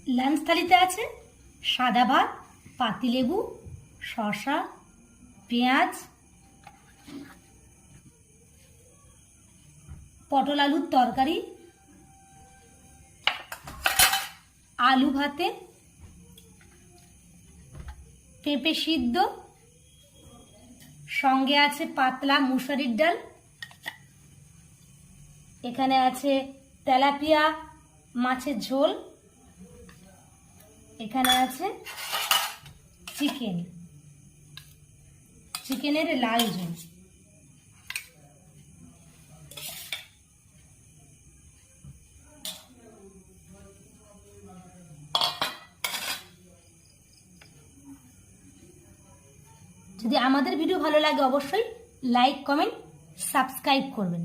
Lunch থালিতে আছে সাদা ভাত, পাতিলেবু, শসা, পেঁয়াজ, পটল আলুর তরকারি, আলু ভাতে, পেঁপে সিদ্ধ, সঙ্গে আছে পাতলা মুসুরির ডাল, এখানে আছে তেলাপিয়া মাছের ঝোল, এখানে আছে চিকেনের লাল ঝোল। যদি আমাদের ভিডিও ভালো লাগে অবশ্যই লাইক, কমেন্ট, সাবস্ক্রাইব করবেন।